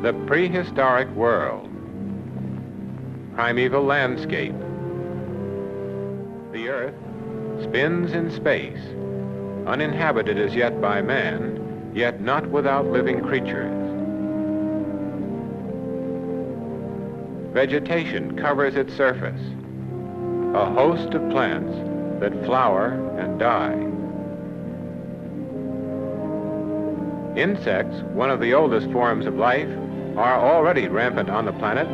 The prehistoric world. Primeval landscape. The Earth spins in space, uninhabited as yet by man, yet not without living creatures. Vegetation covers its surface, a host of plants that flower and die. Insects, one of the oldest forms of life, are already rampant on the planet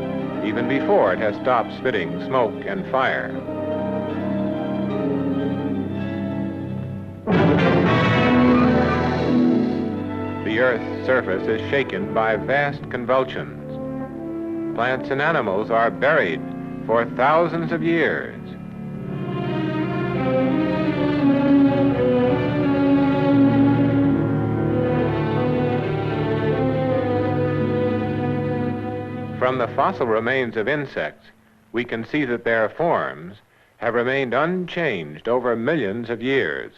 even before it has stopped spitting smoke and fire. The Earth's surface is shaken by vast convulsions. Plants and animals are buried for thousands of years. From the fossil remains of insects, we can see that their forms have remained unchanged over millions of years.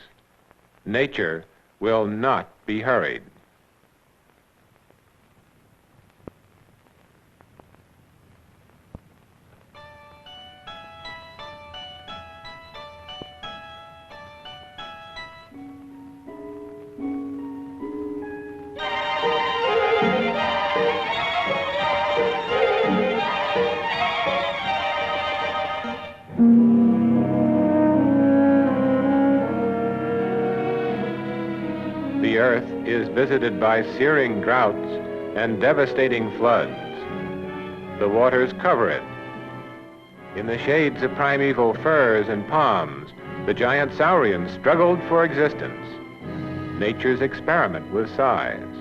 Nature will not be hurried. The Earth is visited by searing droughts and devastating floods. The waters cover it. In the shades of primeval firs and palms, the giant saurians struggled for existence. Nature's experiment with size.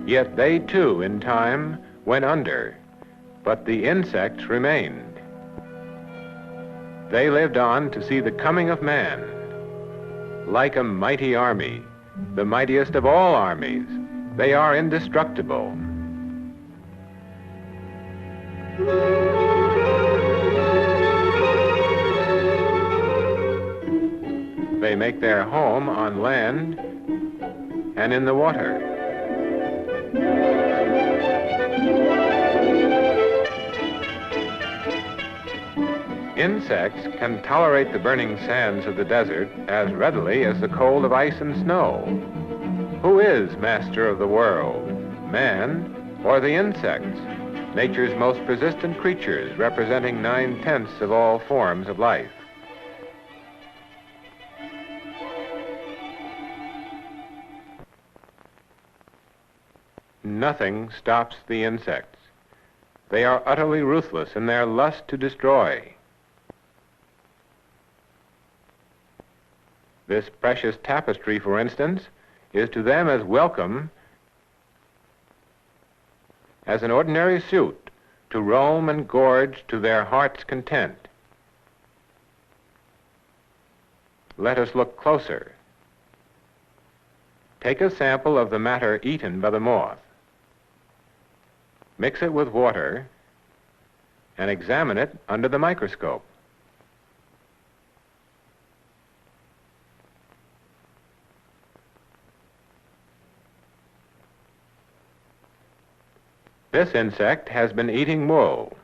Yet they too, in time, went under, but the insects remained. They lived on to see the coming of man. Like a mighty army, the mightiest of all armies, they are indestructible. They make their home on land and in the water. Insects can tolerate the burning sands of the desert as readily as the cold of ice and snow. Who is master of the world, man or the insects, nature's most persistent creatures representing 9/10 of all forms of life? Nothing stops the insects. They are utterly ruthless in their lust to destroy. This precious tapestry, for instance, is to them as welcome as an ordinary suit to roam and gorge to their heart's content. Let us look closer. Take a sample of the matter eaten by the moth. Mix it with water and examine it under the microscope. This insect has been eating wool.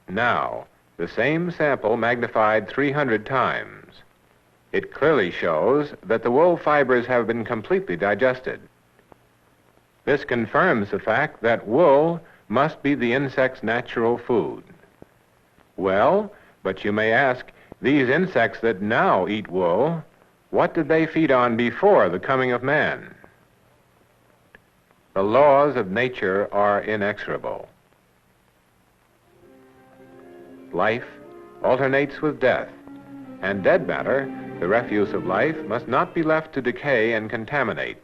Now, the same sample magnified 300 times. It clearly shows that the wool fibers have been completely digested. This confirms the fact that wool must be the insect's natural food. Well, but you may ask, these insects that now eat wool, what did they feed on before the coming of man? The laws of nature are inexorable. Life alternates with death, and dead matter, the refuse of life, must not be left to decay and contaminate.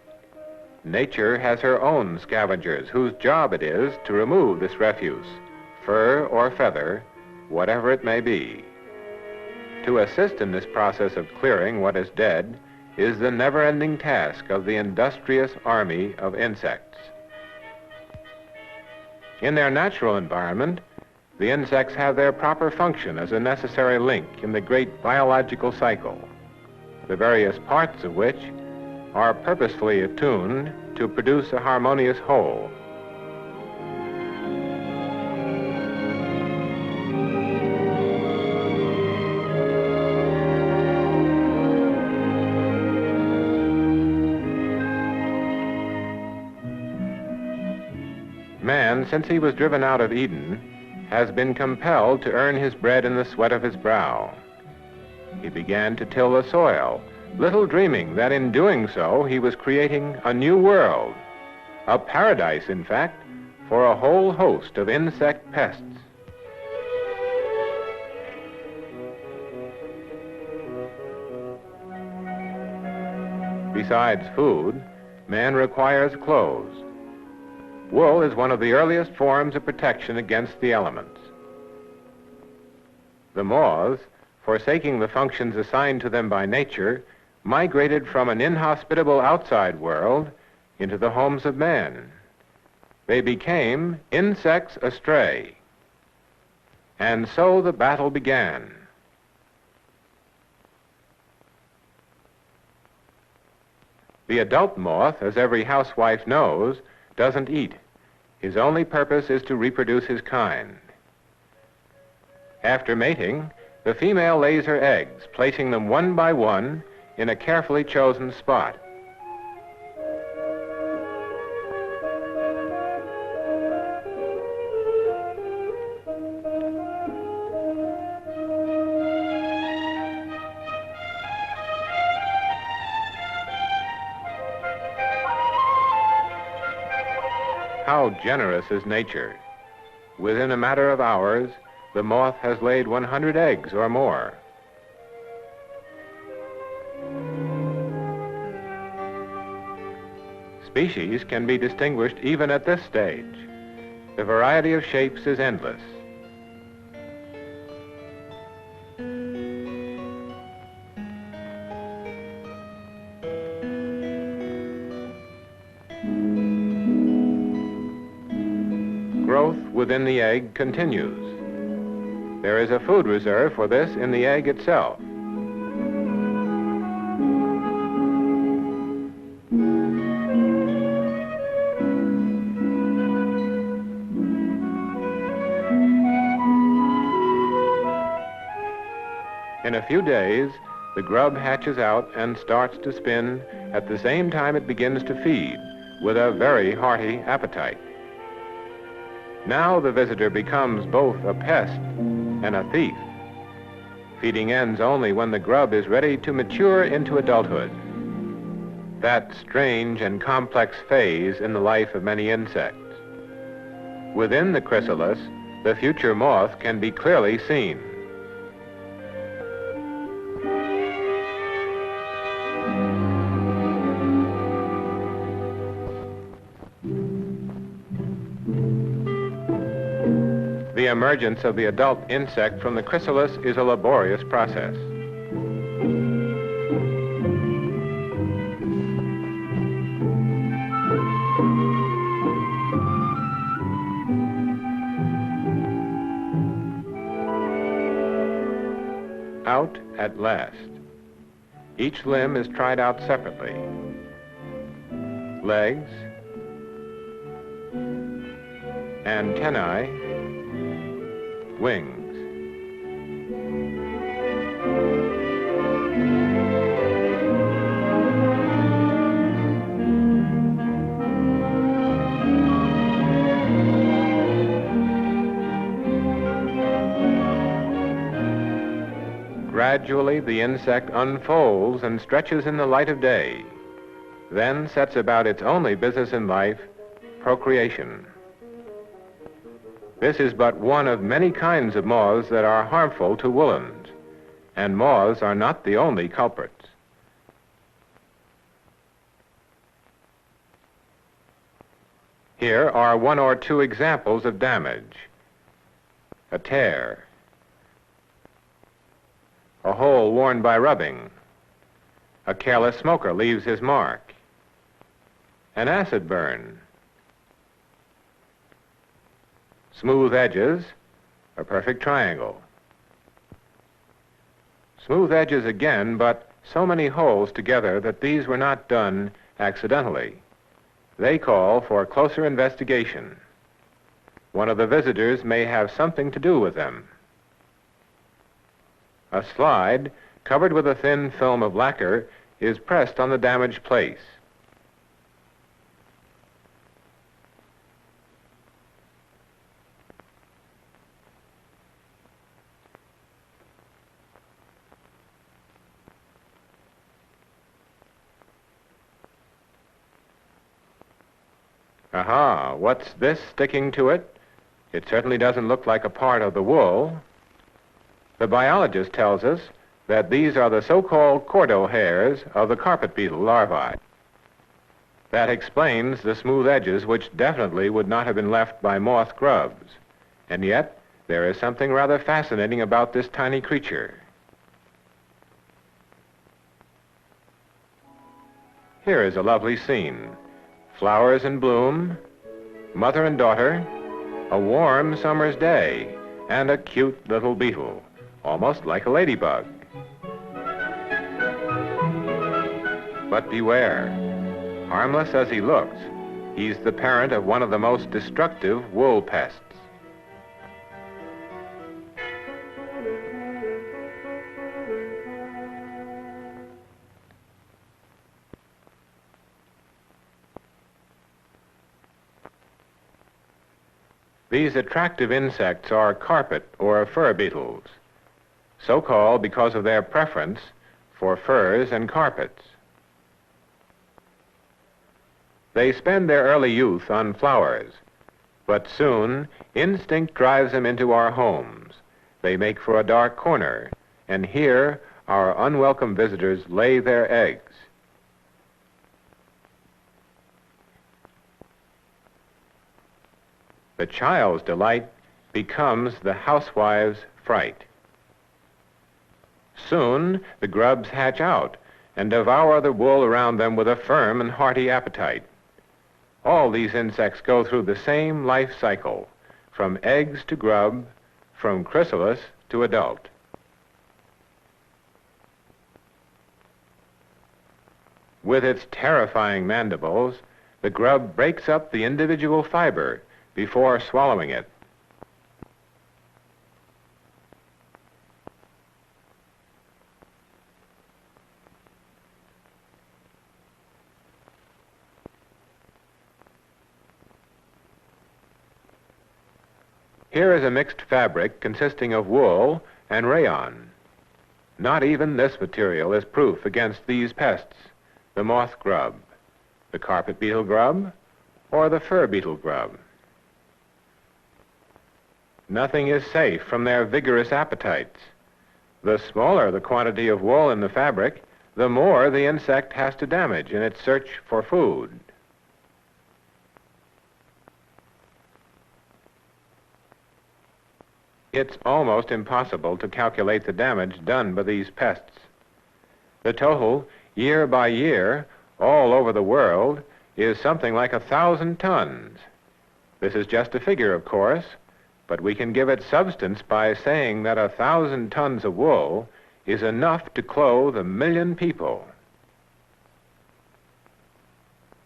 Nature has her own scavengers whose job it is to remove this refuse, fur or feather, whatever it may be. To assist in this process of clearing what is dead is the never-ending task of the industrious army of insects. In their natural environment, the insects have their proper function as a necessary link in the great biological cycle, the various parts of which are purposefully attuned to produce a harmonious whole. man, since he was driven out of Eden, has been compelled to earn his bread in the sweat of his brow. He began to till the soil, little dreaming that in doing so he was creating a new world, a paradise, in fact, for a whole host of insect pests. Besides food, man requires clothes. Wool is one of the earliest forms of protection against the elements. The moths, forsaking the functions assigned to them by nature, migrated from an inhospitable outside world into the homes of man. They became insects astray. And so the battle began. The adult moth, as every housewife knows, doesn't eat. His only purpose is to reproduce his kind. After mating, the female lays her eggs, placing them one by one in a carefully chosen spot. How generous is nature! Within a matter of hours, the moth has laid 100 eggs or more. Species can be distinguished even at this stage. The variety of shapes is endless. Growth within the egg continues. There is a food reserve for this in the egg itself. In a few days, the grub hatches out and starts to spin at the same time it begins to feed, with a very hearty appetite. Now the visitor becomes both a pest and a thief. Feeding ends only when the grub is ready to mature into adulthood. That strange and complex phase in the life of many insects. Within the chrysalis, the future moth can be clearly seen. The emergence of the adult insect from the chrysalis is a laborious process. Out at last. Each limb is tried out separately. Legs, antennae, wings. Gradually, the insect unfolds and stretches in the light of day, then sets about its only business in life, procreation. This is but one of many kinds of moths that are harmful to woolens, and moths are not the only culprits. Here are one or two examples of damage. A tear, a hole worn by rubbing, a careless smoker leaves his mark, an acid burn, smooth edges, a perfect triangle. Smooth edges again, but so many holes together that these were not done accidentally. They call for closer investigation. One of the visitors may have something to do with them. A slide, covered with a thin film of lacquer, is pressed on the damaged place. Aha, what's this sticking to it? It certainly doesn't look like a part of the wool. The biologist tells us that these are the so-called cordo hairs of the carpet beetle larvae. That explains the smooth edges which definitely would not have been left by moth grubs. And yet, there is something rather fascinating about this tiny creature. Here is a lovely scene. Flowers in bloom, mother and daughter, a warm summer's day, and a cute little beetle, almost like a ladybug. But beware. Harmless as he looks, he's the parent of one of the most destructive wool pests. These attractive insects are carpet or fur beetles, so called because of their preference for furs and carpets. They spend their early youth on flowers, but soon instinct drives them into our homes. They make for a dark corner, and here our unwelcome visitors lay their eggs. The child's delight becomes the housewife's fright. Soon the grubs hatch out and devour the wool around them with a firm and hearty appetite. All these insects go through the same life cycle, from eggs to grub, from chrysalis to adult. With its terrifying mandibles, the grub breaks up the individual fiber before swallowing it. Here is a mixed fabric consisting of wool and rayon. Not even this material is proof against these pests, the moth grub, the carpet beetle grub, or the fur beetle grub. Nothing is safe from their vigorous appetites. The smaller the quantity of wool in the fabric, the more the insect has to damage in its search for food. It's almost impossible to calculate the damage done by these pests. The total, year by year, all over the world, is something like 1,000 tons. This is just a figure, of course, but we can give it substance by saying that 1,000 tons of wool is enough to clothe 1 million people.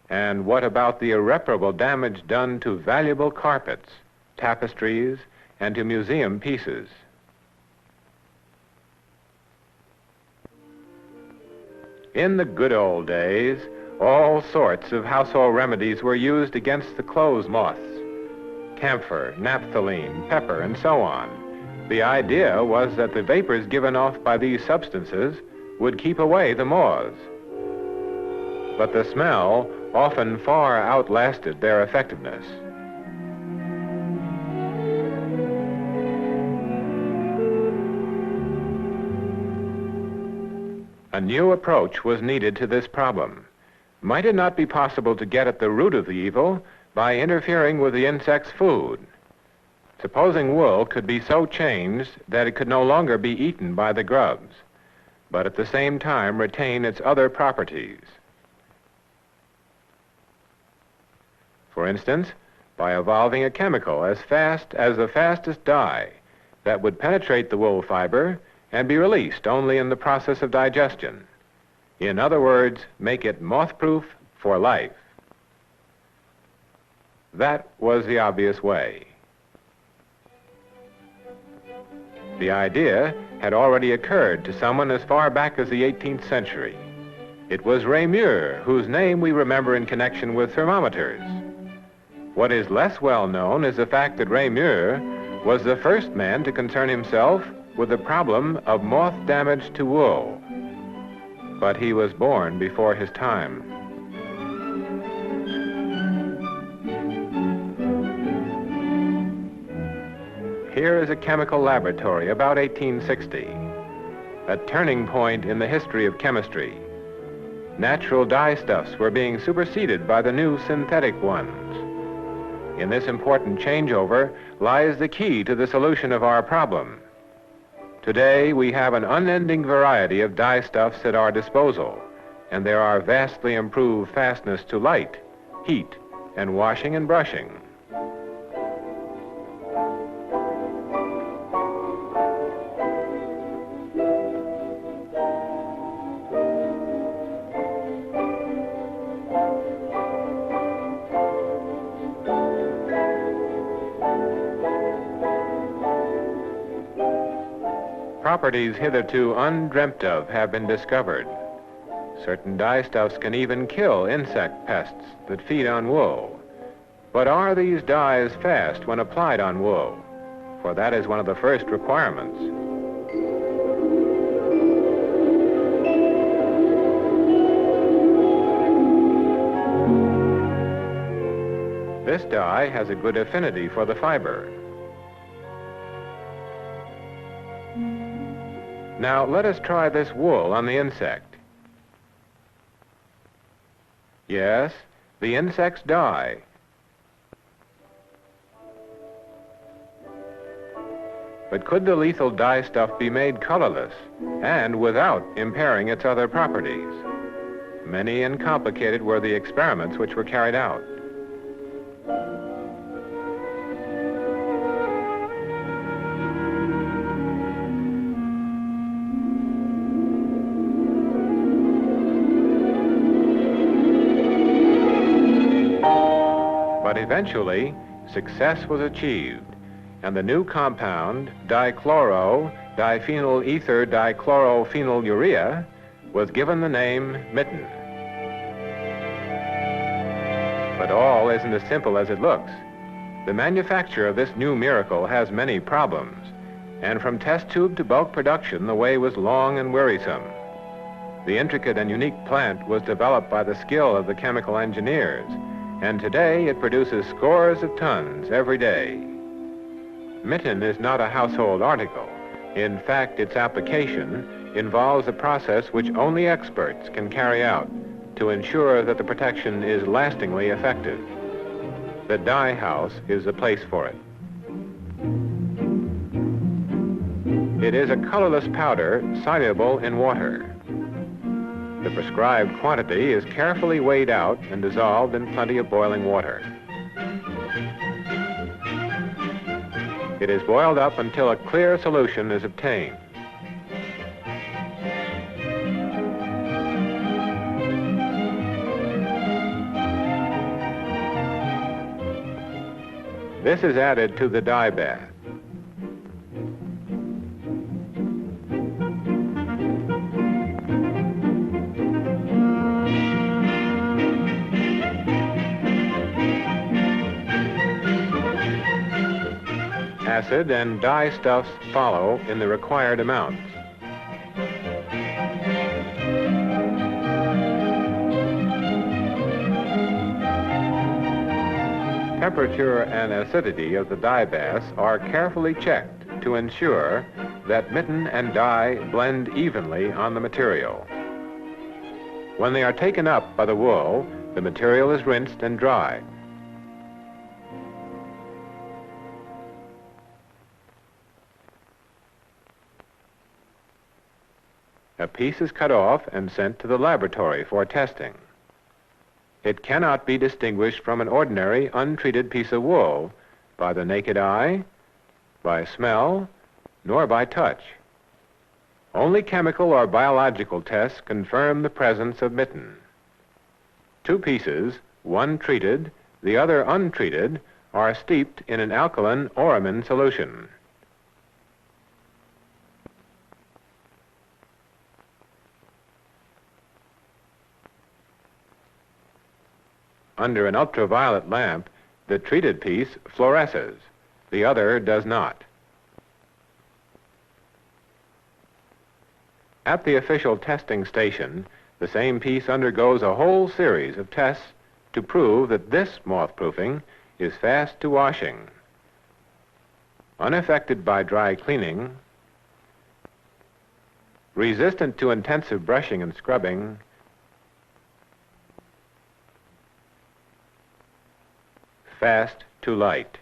And what about the irreparable damage done to valuable carpets, tapestries, and to museum pieces? In the good old days, all sorts of household remedies were used against the clothes moths. Camphor, naphthalene, pepper, and so on. The idea was that the vapors given off by these substances would keep away the moths. But the smell often far outlasted their effectiveness. A new approach was needed to this problem. Might it not be possible to get at the root of the evil by interfering with the insect's food? Supposing wool could be so changed that it could no longer be eaten by the grubs, but at the same time retain its other properties. For instance, by evolving a chemical as fast as the fastest dye that would penetrate the wool fiber and be released only in the process of digestion. In other words, make it moth-proof for life. That was the obvious way. The idea had already occurred to someone as far back as the 18th century. It was Reaumur, whose name we remember in connection with thermometers. What is less well known is the fact that Reaumur was the first man to concern himself with the problem of moth damage to wool. But he was born before his time. Here is a chemical laboratory about 1860, a turning point in the history of chemistry. Natural dyestuffs were being superseded by the new synthetic ones. In this important changeover lies the key to the solution of our problem. Today, we have an unending variety of dyestuffs at our disposal, and there are vastly improved fastness to light, heat, and washing and brushing. Properties hitherto undreamt of have been discovered. Certain dyestuffs can even kill insect pests that feed on wool. But are these dyes fast when applied on wool? For that is one of the first requirements. This dye has a good affinity for the fiber. Now let us try this wool on the insect. Yes, the insects die. But could the lethal dye stuff be made colorless and without impairing its other properties? Many and complicated were the experiments which were carried out. But eventually, success was achieved, and the new compound, diphenyl ether dichlorophenylurea, was given the name Mitten. But all isn't as simple as it looks. The manufacture of this new miracle has many problems, and from test tube to bulk production, the way was long and wearisome. The intricate and unique plant was developed by the skill of the chemical engineers, and today it produces scores of tons every day. Mitten is not a household article. In fact, its application involves a process which only experts can carry out to ensure that the protection is lastingly effective. The dye house is the place for it. It is a colorless powder soluble in water. The prescribed quantity is carefully weighed out and dissolved in plenty of boiling water. It is boiled up until a clear solution is obtained. This is added to the dye bath. Acid and dye stuffs follow in the required amounts. Temperature and acidity of the dye baths are carefully checked to ensure that mitten and dye blend evenly on the material. When they are taken up by the wool, the material is rinsed and dried. A piece is cut off and sent to the laboratory for testing. It cannot be distinguished from an ordinary untreated piece of wool by the naked eye, by smell, nor by touch. Only chemical or biological tests confirm the presence of mitten. Two pieces, one treated, the other untreated, are steeped in an alkaline oramin solution. Under an ultraviolet lamp, the treated piece fluoresces. The other does not. At the official testing station, the same piece undergoes a whole series of tests to prove that this moth-proofing is fast to washing. unaffected by dry cleaning, resistant to intensive brushing and scrubbing, fast to light.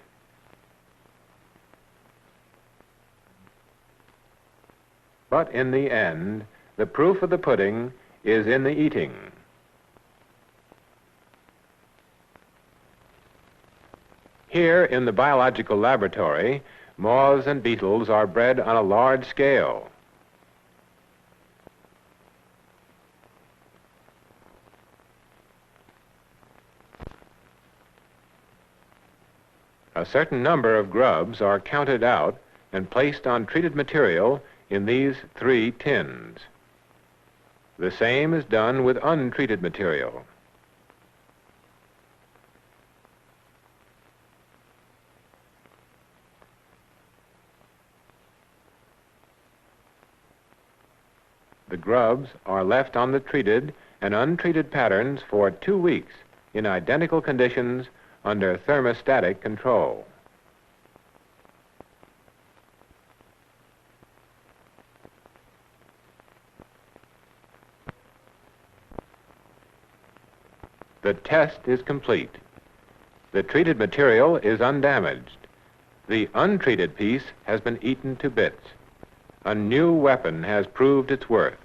But in the end, the proof of the pudding is in the eating. Here in the biological laboratory, moths and beetles are bred on a large scale. A certain number of grubs are counted out and placed on treated material in these 3 tins. The same is done with untreated material. The grubs are left on the treated and untreated patterns for 2 weeks in identical conditions under thermostatic control. The test is complete. The treated material is undamaged. The untreated piece has been eaten to bits. A new weapon has proved its worth.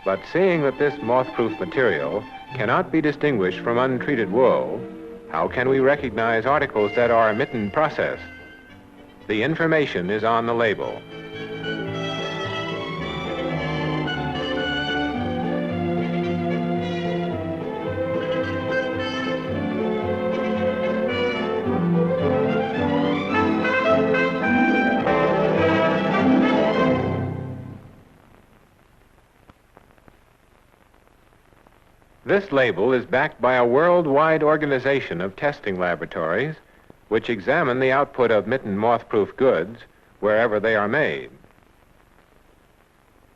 But seeing that this moth-proof material cannot be distinguished from untreated wool, how can we recognize articles that are Mitten processed? The information is on the label. This label is backed by a worldwide organization of testing laboratories which examine the output of Mitten moth-proof goods wherever they are made.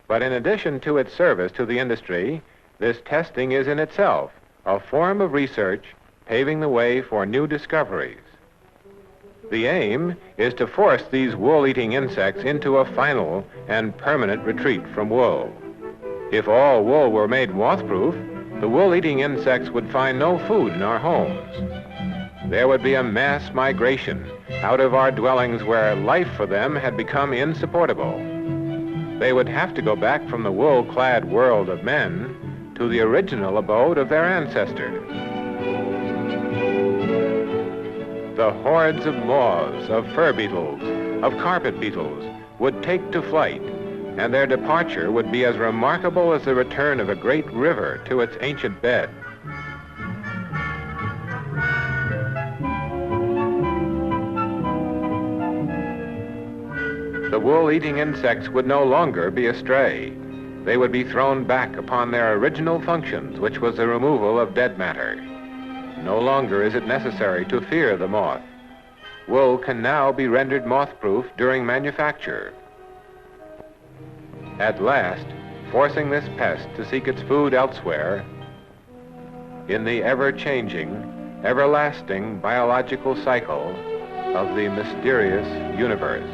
But in addition to its service to the industry, this testing is in itself a form of research paving the way for new discoveries. The aim is to force these wool-eating insects into a final and permanent retreat from wool. If all wool were made moth-proof, the wool-eating insects would find no food in our homes. There would be a mass migration out of our dwellings where life for them had become insupportable. They would have to go back from the wool-clad world of men to the original abode of their ancestors. The hordes of moths, of fur beetles, of carpet beetles would take to flight, and their departure would be as remarkable as the return of a great river to its ancient bed. The wool-eating insects would no longer be astray. They would be thrown back upon their original functions, which was the removal of dead matter. No longer is it necessary to fear the moth. Wool can now be rendered moth-proof during manufacture. At last, forcing this pest to seek its food elsewhere in the ever-changing, everlasting biological cycle of the mysterious universe.